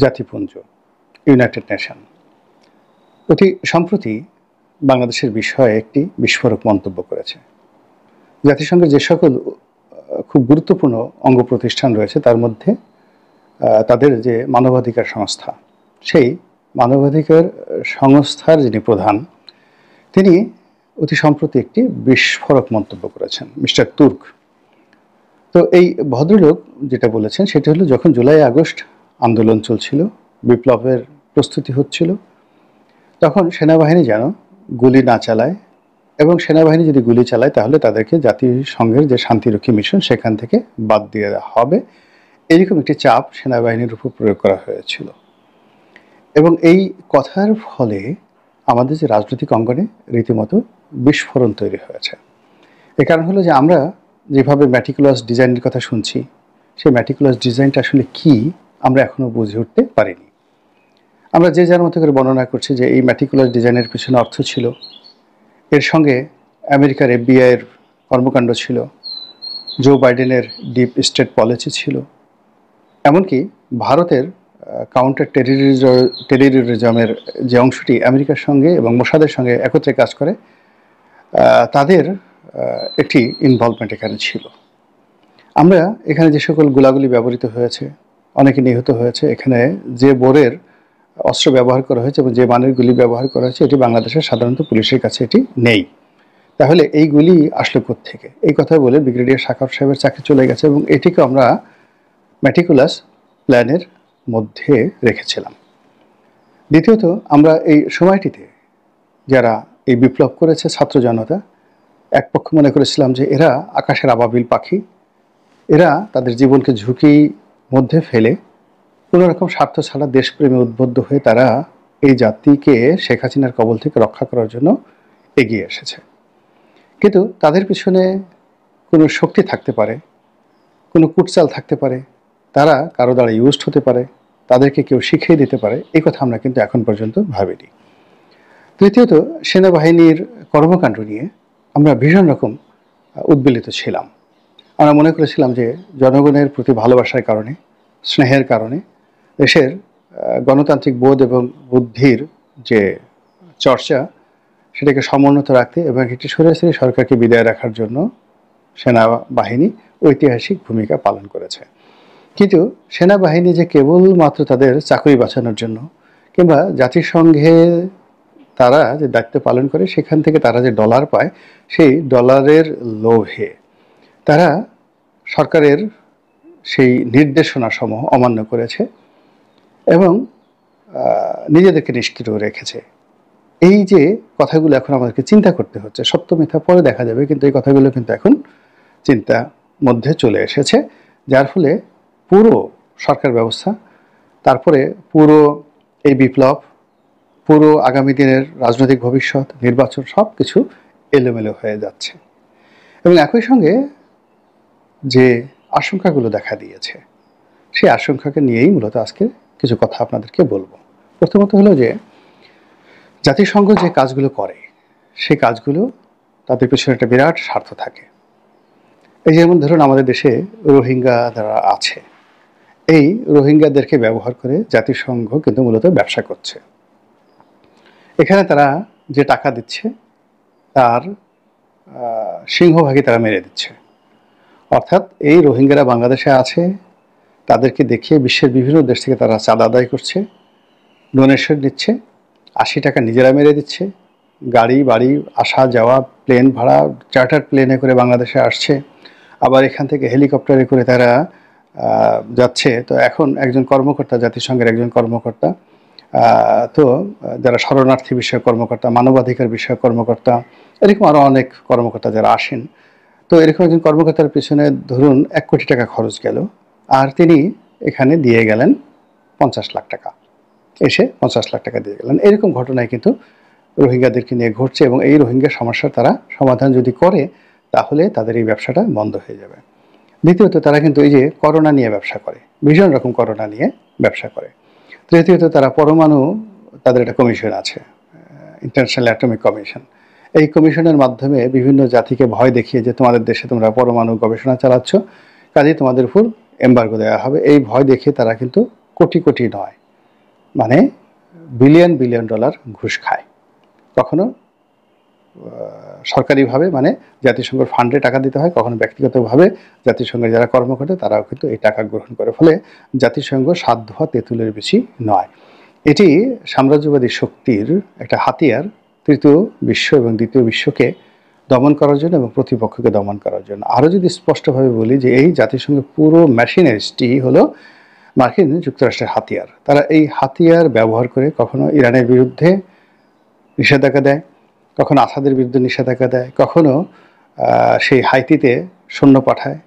জাতিপুঞ্জ, United nation অতি সম্প্রতি বাংলাদেশের বিষয়ে একটি বিস্ফোরক মন্তব্য করেছে। জাতিসংঘের যে সকল খুব গুরুত্বপূর্ণ অঙ্গ প্রতিষ্ঠান রয়েছে তার মধ্যে তাদের যে মানবাধিকার সংস্থা, সেই মানবাধিকার সংস্থার যিনি প্রধান তিনি অতি সম্প্রতি একটি বিস্ফোরক মন্তব্য করেছেন, মিস্টার তুর্ক। তো এই ভদ্রলোক যেটা বলেছেন সেটা হলো, যখন জুলাই আগস্ট আন্দোলন চলছিল, বিপ্লবের প্রস্তুতি হচ্ছিল, তখন সেনাবাহিনী যেন গুলি না চালায়, এবং সেনাবাহিনী যদি গুলি চালায় তাহলে তাদেরকে জাতিসংঘের যে শান্তিরক্ষী মিশন সেখান থেকে বাদ দিয়ে দেওয়া হবে, এরকম একটি চাপ সেনাবাহিনীর উপর প্রয়োগ করা হয়েছিল। এবং এই কথার ফলে আমাদের যে রাজনৈতিক অঙ্গনে রীতিমতো বিস্ফোরণ তৈরি হয়েছে। এর কারণ হলো যে আমরা যেভাবে ম্যাটিকুলাস ডিজাইনের কথা শুনছি, সেই ম্যাটিকুলাস ডিজাইনটা আসলে কি আমরা এখনও বুঝে উঠতে পারিনি। আমরা যে যার মতো করে বর্ণনা করছি যে এই ম্যাটিকুলাস ডিজাইনের পিছনে অর্থ ছিল, এর সঙ্গে আমেরিকার FBI-এর কর্মকাণ্ড ছিল, জো বাইডেনের ডিপ স্টেট পলিসি ছিল, এমনকি ভারতের কাউন্টার টেররিজমের যে অংশটি আমেরিকার সঙ্গে এবং মোসাদের সঙ্গে একত্রে কাজ করে, তাদের একটি ইনভলভমেন্ট এখানে ছিল। আমরা এখানে যে সকল গোলাগুলি ব্যবহৃত হয়েছে, অনেকে নিহত হয়েছে, এখানে যে বোরের অস্ত্র ব্যবহার করা হয়েছে এবং যে মানের গুলি ব্যবহার করা হয়েছে, এটি বাংলাদেশের সাধারণত পুলিশের কাছে এটি নেই। তাহলে এই গুলি আসলো কোত্থেকে? এই কথা বলে ব্রিগেডিয়ার সাখাওয়াত সাহেবের চাকরি চলে গেছে, এবং এটিকে আমরা ম্যাটিকুলাস প্ল্যানের মধ্যে রেখেছিলাম। দ্বিতীয়ত, আমরা এই সময়টিতে যারা এই বিপ্লব করেছে ছাত্র জনতা, এক পক্ষ মনে করেছিলাম যে এরা আকাশের আবাবিল পাখি, এরা তাদের জীবনকে ঝুঁকির মধ্যে ফেলে কোনো রকম স্বার্থ ছাড়া দেশপ্রেমে উদ্বুদ্ধ হয়ে তারা এই জাতিকে শেখ হাসিনার কবল থেকে রক্ষা করার জন্য এগিয়ে এসেছে। কিন্তু তাদের পিছনে কোনো শক্তি থাকতে পারে, কোনো কুটচাল থাকতে পারে, তারা কারো দ্বারা ইউজড হতে পারে, তাদেরকে কেউ শিখিয়ে দিতে পারে, এই কথা আমরা কিন্তু এখন পর্যন্ত ভাবিনি। তৃতীয়ত, সেনাবাহিনীর কর্মকাণ্ড নিয়ে আমরা ভীষণ রকম উদ্বেলিত ছিলাম। আমরা মনে করেছিলাম যে জনগণের প্রতি ভালোবাসার কারণে, স্নেহের কারণে, দেশের গণতান্ত্রিক বোধ এবং বুদ্ধির যে চর্চা সেটাকে সমুন্নত রাখতে এবং একটি স্বৈরাচারী সরকারকে বিদায় রাখার জন্য সেনাবাহিনী ঐতিহাসিক ভূমিকা পালন করেছে। কিন্তু সেনাবাহিনী যে কেবলমাত্র তাদের চাকরি বাঁচানোর জন্য কিংবা জাতিসংঘে তারা যে দায়িত্ব পালন করে সেখান থেকে তারা যে ডলার পায়, সেই ডলারের লোভে তারা সরকারের সেই নির্দেশনা সমূহ অমান্য করেছে এবং নিজেদেরকে নিষ্ক্রিয় রেখেছে। এই যে কথাগুলো এখন আমাদেরকে চিন্তা করতে হচ্ছে, সত্য মিথ্যা পরে দেখা যাবে, কিন্তু এই কথাগুলো কিন্তু এখন চিন্তা মধ্যে চলে এসেছে, যার ফলে পুরো সরকার ব্যবস্থা, তারপরে পুরো এই বিপ্লব, পুরো আগামী দিনের রাজনৈতিক ভবিষ্যৎ, নির্বাচন, সব কিছু এলোমেলো হয়ে যাচ্ছে। এবং একই সঙ্গে যে আশঙ্কাগুলো দেখা দিয়েছে, সেই আশঙ্কাকে নিয়েই মূলত আজকে কিছু কথা আপনাদেরকে বলবো। প্রথমত হলো যে জাতিসংঘ যে কাজগুলো করে সেই কাজগুলো তাদের পেছনে একটা বিরাট স্বার্থ থাকে। এই যেমন ধরুন আমাদের দেশে রোহিঙ্গা যারা আছে, এই রোহিঙ্গাদেরকে ব্যবহার করে জাতিসংঘ কিন্তু মূলত ব্যবসা করছে। এখানে তারা যে টাকা দিচ্ছে তার সিংহভাগই তারা মেরে দিচ্ছে। অর্থাৎ এই রোহিঙ্গারা বাংলাদেশে আছে, তাদেরকে দেখিয়ে বিশ্বের বিভিন্ন দেশ থেকে তারা চাঁদা আদায় করছে, ডোনেশন নিচ্ছে, 80 টাকা নিজেরা মেরে দিচ্ছে, গাড়ি বাড়ি আসা যাওয়া, প্লেন ভাড়া, চার্টার প্লেনে করে বাংলাদেশে আসছে, আবার এখান থেকে হেলিকপ্টারে করে তারা যাচ্ছে। তো এখন একজন কর্মকর্তা, জাতিসংঘের একজন কর্মকর্তা, তো যারা শরণার্থী বিষয়ক কর্মকর্তা, মানবাধিকার বিষয়ক কর্মকর্তা, এরকম আরও অনেক কর্মকর্তা যারা আসেন, তো এরকম একজন কর্মকর্তার পিছনে ধরুন 1 কোটি টাকা খরচ গেল, আর তিনি এখানে দিয়ে গেলেন 50 লাখ টাকা, এসে 50 লাখ টাকা দিয়ে গেলেন। এরকম ঘটনায় কিন্তু রোহিঙ্গাদেরকে নিয়ে ঘটছে, এবং এই রোহিঙ্গা সমস্যার তারা সমাধান যদি করে তাহলে তাদের এই ব্যবসাটা বন্ধ হয়ে যাবে। দ্বিতীয়ত, তারা কিন্তু এই যে করোনা নিয়ে ব্যবসা করে, ভীষণ রকম করোনা নিয়ে ব্যবসা করে। তৃতীয়ত, তারা পরমাণু, তাদের একটা কমিশন আছে, ইন্টারন্যাশনাল অ্যাটমিক কমিশন। এই কমিশনের মাধ্যমে বিভিন্ন জাতিকে ভয় দেখিয়ে যে তোমাদের দেশে তোমরা পরমাণু গবেষণা চালাচ্ছ, কাজেই তোমাদের উপর এম্বার্গো দেওয়া হবে, এই ভয় দেখিয়ে তারা কিন্তু কোটি কোটি নয়, মানে বিলিয়ন বিলিয়ন ডলার ঘুষ খায়। কখনো সরকারিভাবে মানে জাতিসংঘের ফান্ডে টাকা দিতে হয়, কখনো ব্যক্তিগতভাবে জাতিসংঘের যারা কর্মকর্তা তারাও কিন্তু এই টাকা গ্রহণ করে। ফলে জাতিসংঘ স্বাদ ধোয়া তেঁতুলের বেশি নয়। এটি সাম্রাজ্যবাদী শক্তির একটা হাতিয়ার তৃতীয় বিশ্ব এবং দ্বিতীয় বিশ্বকে দমন করার জন্য এবং প্রতিপক্ষকে দমন করার জন্য। আরও যদি স্পষ্টভাবে বলি যে এই জাতিসংঘের পুরো মেশিনারিজটি হলো মার্কিন যুক্তরাষ্ট্রের হাতিয়ার। তারা এই হাতিয়ার ব্যবহার করে কখনো ইরানের বিরুদ্ধে নিষেধাজ্ঞা দেয়, কখনো আসাদের বিরুদ্ধে নিষেধাজ্ঞা দেয়, কখনো সেই হাইতিতে সৈন্য পাঠায়,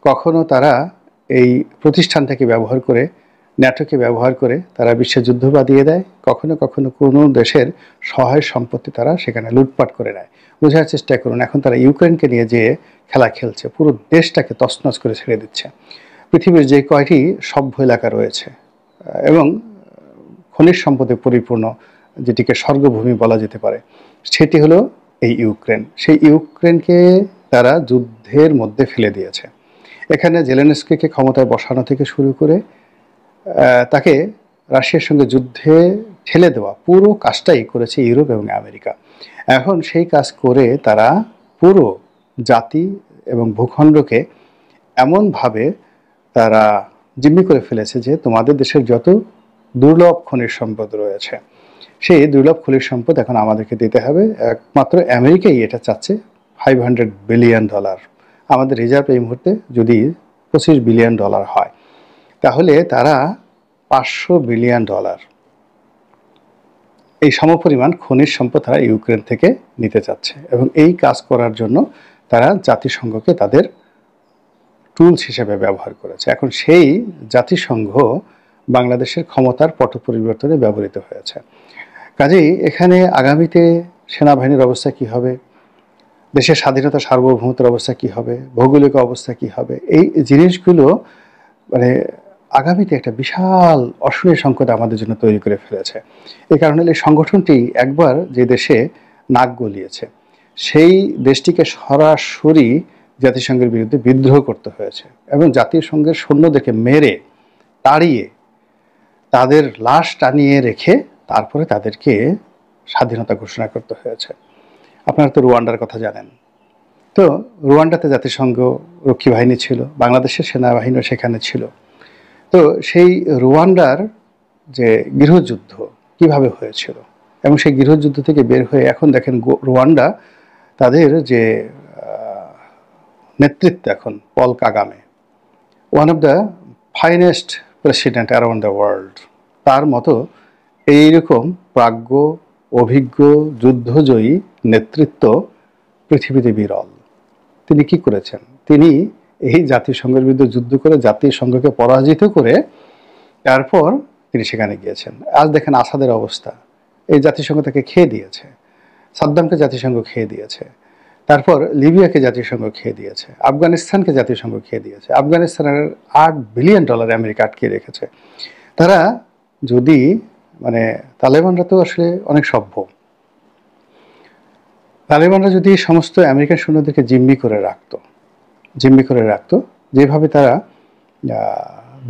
কখনো তারা এই প্রতিষ্ঠানটাকে ব্যবহার করে ন্যাটোকে ব্যবহার করে তারা বিশ্বে যুদ্ধ বাঁধিয়ে দেয়, কখনো কখনো কোনো দেশের সহায় সম্পত্তি তারা সেখানে লুটপাট করে নেয়। বোঝার চেষ্টা করুন, এখন তারা ইউক্রেনকে নিয়ে যে খেলা খেলছে, পুরো দেশটাকে তছনছ করে ছেড়ে দিচ্ছে। পৃথিবীর যে কয়টি সভ্য এলাকা রয়েছে এবং খনিজ সম্পদে পরিপূর্ণ, যেটিকে স্বর্গভূমি বলা যেতে পারে, সেটি হলো এই ইউক্রেন। সেই ইউক্রেনকে তারা যুদ্ধের মধ্যে ফেলে দিয়েছে। এখানে জেলেনস্কিকে ক্ষমতায় বসানো থেকে শুরু করে তাকে রাশিয়ার সঙ্গে যুদ্ধে ঠেলে দেওয়া পুরো কাজটাই করেছে ইউরোপ এবং আমেরিকা। এখন সেই কাজ করে তারা পুরো জাতি এবং ভূখণ্ডকে এমনভাবে তারা জিম্মি করে ফেলেছে যে তোমাদের দেশের যত দুর্লভ খনিজ সম্পদ রয়েছে সেই দুর্লভ খনিজ সম্পদ এখন আমাদেরকে দিতে হবে। একমাত্র আমেরিকাই এটা চাচ্ছে $500 বিলিয়ন। আমাদের রিজার্ভ এই মুহূর্তে যদি $25 বিলিয়ন হয়, তাহলে তারা $500 বিলিয়ন এই সমপরিমাণ খনিজ সম্পদ তারা ইউক্রেন থেকে নিতে চাচ্ছে। এবং এই কাজ করার জন্য তারা জাতিসংঘকে তাদের টুলস হিসেবে ব্যবহার করেছে। এখন সেই জাতিসংঘ বাংলাদেশের ক্ষমতার পট পরিবর্তনে ব্যবহৃত হয়েছে। কাজেই এখানে আগামীতে সেনাবাহিনীর অবস্থা কি হবে, দেশের স্বাধীনতা সার্বভৌমত্বের অবস্থা কি হবে, ভৌগোলিক অবস্থা কি হবে, এই জিনিসগুলো মানে আগামীতে একটা বিশাল অশনি সংকট আমাদের জন্য তৈরি করে ফেলেছে। এই কারণে এই সংগঠনটি একবার যে দেশে নাক গলিয়েছে সেই দেশটিকে সরাসরি জাতিসংঘের বিরুদ্ধে বিদ্রোহ করতে হয়েছে এবং জাতিসংঘের সৈন্যদেরকে মেরে তাড়িয়ে তাদের লাশ টানিয়ে রেখে তারপরে তাদেরকে স্বাধীনতা ঘোষণা করতে হয়েছে। আপনারা তো রুয়ান্ডার কথা জানেন। তো রুয়ান্ডাতে জাতিসংঘ রক্ষী বাহিনী ছিল, বাংলাদেশের সেনাবাহিনীও সেখানে ছিল। তো সেই রুয়ান্ডার যে গৃহযুদ্ধ কিভাবে হয়েছিল এবং সেই গৃহযুদ্ধ থেকে বের হয়ে এখন দেখেন রুয়ান্ডা তাদের যে নেতৃত্ব এখন Paul Kagame, one of the finest president around the world. তার মতো এইরকম প্রাজ্ঞ অভিজ্ঞ যুদ্ধজয়ী নেতৃত্ব পৃথিবীতে বিরল। তিনি কি করেছেন? তিনি এই জাতিসংঘের বিরুদ্ধে যুদ্ধ করে জাতিসংঘকে পরাজিত করে তারপর তিনি সেখানে গিয়েছেন। আজ দেখেন আসাদের অবস্থা, এই জাতিসংঘ তাকে খেয়ে দিয়েছে, সাদ্দামকে জাতিসংঘ খেয়ে দিয়েছে, তারপর লিবিয়াকে জাতিসংঘ খেয়ে দিয়েছে, আফগানিস্তানকে জাতিসংঘ খেয়ে দিয়েছে। আফগানিস্তানের $8 বিলিয়ন আমেরিকা আটকে রেখেছে। তারা যদি মানে তালেবানরা তো আসলে অনেক সভ্য, তালেবানরা যদি সমস্ত আমেরিকান সৈন্যদেরকে জিম্মি করে রাখতো যেভাবে তারা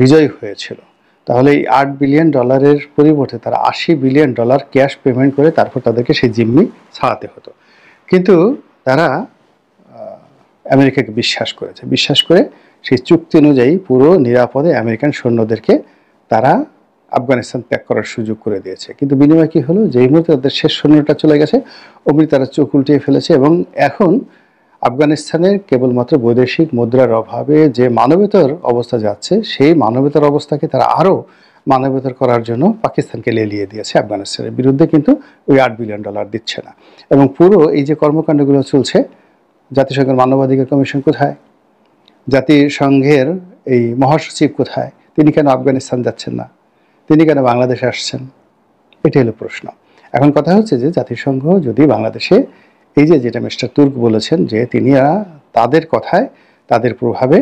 বিজয়ী হয়েছিল, তাহলে এই $8 বিলিয়ন পরিবর্তে তারা $80 বিলিয়ন ক্যাশ পেমেন্ট করে তারপর তাদেরকে সেই জিম্মি ছাড়াতে হতো। কিন্তু তারা আমেরিকাকে বিশ্বাস করে সেই চুক্তি অনুযায়ী পুরো নিরাপদে আমেরিকান সৈন্যদেরকে তারা আফগানিস্তান ত্যাগ করার সুযোগ করে দিয়েছে। কিন্তু বিনিময় কি হলো, যেই মুহূর্তে তাদের শেষ সৈন্যটা চলে গেছে অমনি তারা চোখ উল্টিয়ে ফেলেছে এবং এখন আফগানিস্তানের কেবলমাত্র বৈদেশিক মুদ্রার অভাবে যে মানবেতর অবস্থা যাচ্ছে, সেই মানবেতর অবস্থাকে তারা আরও মানবেতর করার জন্য পাকিস্তানকে লেলিয়ে দিয়েছে আফগানিস্তানের বিরুদ্ধে, কিন্তু ওই $8 বিলিয়ন দিচ্ছে না। এবং পুরো এই যে কর্মকাণ্ডগুলো চলছে, জাতিসংঘের মানবাধিকার কমিশন কোথায়, জাতিসংঘের এই মহাসচিব কোথায়, তিনি কেন আফগানিস্তান যাচ্ছেন না, তিনি কেন বাংলাদেশে আসছেন, এটি হলো প্রশ্ন। এখন কথা হচ্ছে যে জাতিসংঘ যদি বাংলাদেশে এই যেটা মিস্টার তুর্ক বলেছেন যে তিনি তাদের কথায় তাদের প্রভাবে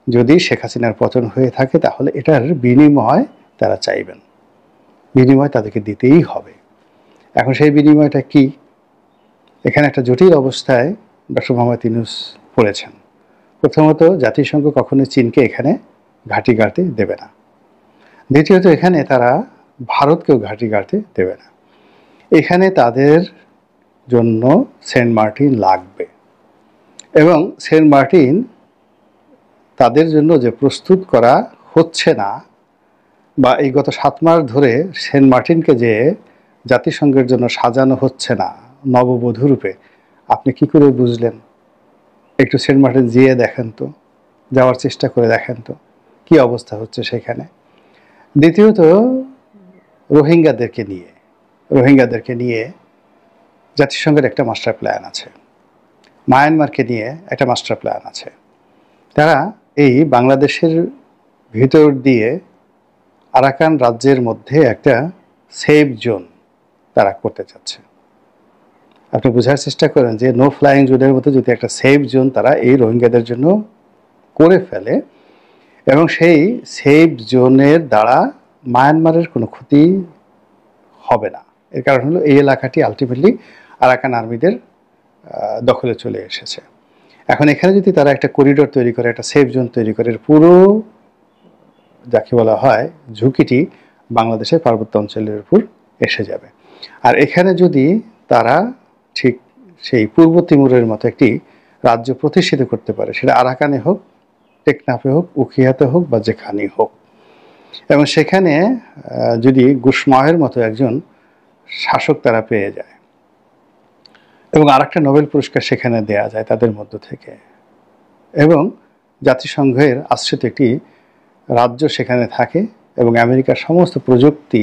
যদি শেখ হাসিনার পতন হয়ে থাকে তাহলে এটার বিনিময় তারা চাইবেন, বিনিময় তাদেরকে দিতেই হবে। এখন সেই বিনিময়টা কি? এখানে একটা জটিল অবস্থায় ডক্টর মোহাম্মদ ইউনূস পড়েছেন। প্রথমত, জাতিসংঘ কখনো চীনকে এখানে ঘাঁটি গাড়তে দেবে না। দ্বিতীয়ত, এখানে তারা ভারতকেও ঘাঁটি গাড়তে দেবে না। এখানে তাদের জন্য সেন্ট মার্টিন লাগবে, এবং সেন্ট মার্টিন তাদের জন্য যে প্রস্তুত করা হচ্ছে না, বা এই গত 7 মাস ধরে সেন্ট মার্টিনকে যে জাতিসংঘের জন্য সাজানো হচ্ছে না নববধূ রূপে, আপনি কি করে বুঝলেন? একটু সেন্ট মার্টিন যেয়ে দেখেন তো, যাওয়ার চেষ্টা করে দেখেন তো কি অবস্থা হচ্ছে সেখানে। দ্বিতীয়ত, রোহিঙ্গাদেরকে নিয়ে জাতিসংঘের একটা মাস্টার প্ল্যান আছে, মায়ানমারকে নিয়ে একটা মাস্টার প্ল্যান আছে। তারা এই বাংলাদেশের ভিতর দিয়ে আরাকান রাজ্যের মধ্যে একটা সেফ জোন তারা করতে চাচ্ছে। আপনি বোঝার চেষ্টা করেন যে নো ফ্লাইং জোনের মধ্যে যদি একটা সেফ জোন তারা এই রোহিঙ্গাদের জন্য করে ফেলে, এবং সেই সেফ জোনের দ্বারা মায়ানমারের কোনো ক্ষতি হবে না। এর কারণ হলো এই এলাকাটি আলটিমেটলি আরাকান আর্মিদের দখলে চলে এসেছে। এখন এখানে যদি তারা একটা করিডোর তৈরি করে, একটা সেফ জোন তৈরি করে, পুরো যাকে বলা হয় ঝুঁকিটি বাংলাদেশের পার্বত্য অঞ্চলের উপর এসে যাবে। আর এখানে যদি তারা ঠিক সেই পূর্ব তিমুরের মতো একটি রাজ্য প্রতিষ্ঠিত করতে পারে, সেটা আরাকানে হোক, টেকনাফে হোক, উখিয়াতে হোক, বা যেখানেই হোক, এবং সেখানে যদি গুশমাহের মতো একজন শাসক তারা পেয়ে যায়, এবং আরেকটা নোবেল পুরস্কার সেখানে দেয়া যায় তাদের মধ্য থেকে, এবং জাতিসংঘের আশ্রিত একটি রাজ্য সেখানে থাকে, এবং আমেরিকার সমস্ত প্রযুক্তি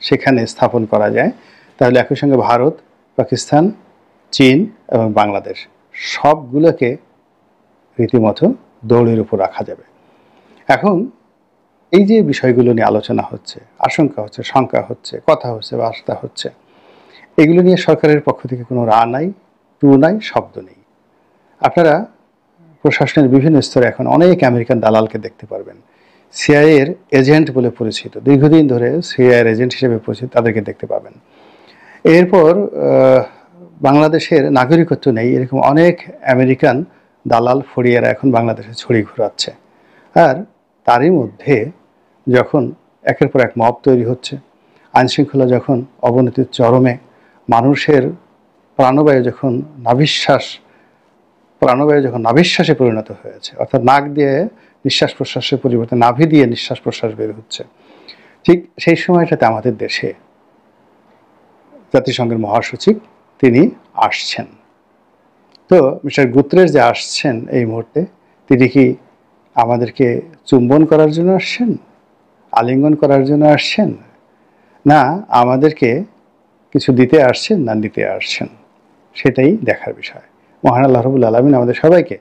সেখানে স্থাপন করা যায়, তাহলে একই সঙ্গে ভারত, পাকিস্তান, চীন এবং বাংলাদেশ সবগুলোকে রীতিমতো দৌড়ের উপর রাখা যাবে। এখন এই যে বিষয়গুলো নিয়ে আলোচনা হচ্ছে, আশঙ্কা হচ্ছে, শঙ্কা হচ্ছে, কথা হচ্ছে, বার্তা হচ্ছে, এগুলো নিয়ে সরকারের পক্ষ থেকে কোনো রা নাই, টু নাই, শব্দ নেই। আপনারা প্রশাসনের বিভিন্ন স্তরে এখন অনেক আমেরিকান দালালকে দেখতে পারবেন, সিআইএর এজেন্ট বলে পরিচিত, দীর্ঘদিন ধরে সিআইএর এজেন্ট হিসেবে পরিচিত, তাদেরকে দেখতে পাবেন। এরপর বাংলাদেশের নাগরিকত্ব নেই এরকম অনেক আমেরিকান দালাল ফড়িয়ারা এখন বাংলাদেশে ছড়ি ঘোরাচ্ছে। আর তারই মধ্যে যখন একের পর এক মব তৈরি হচ্ছে, আইনশৃঙ্খলা যখন অবনতির চরমে, মানুষের প্রাণবায়ু যখন নাভিশ্বাসে পরিণত হয়েছে, অর্থাৎ নাক দিয়ে নিঃশ্বাস প্রশ্বাসের পরিবর্তে নাভি দিয়ে নিঃশ্বাস প্রশ্বাস বের হচ্ছে, ঠিক সেই সময়টাতে আমাদের দেশে জাতিসংঘের মহাসচিব তিনি আসছেন। তো মিস্টার গুতরেস যে আসছেন এই মুহূর্তে, তিনি কি আমাদেরকে চুম্বন করার জন্য আসছেন, আলিঙ্গন করার জন্য আসছেন, না আমাদেরকে কিছু দিতে আসছেন, না নিতে আসছেন, সেটাই দেখার বিষয়। মহান আল্লাহ রাব্বুল আলামিন আমাদের সবাইকে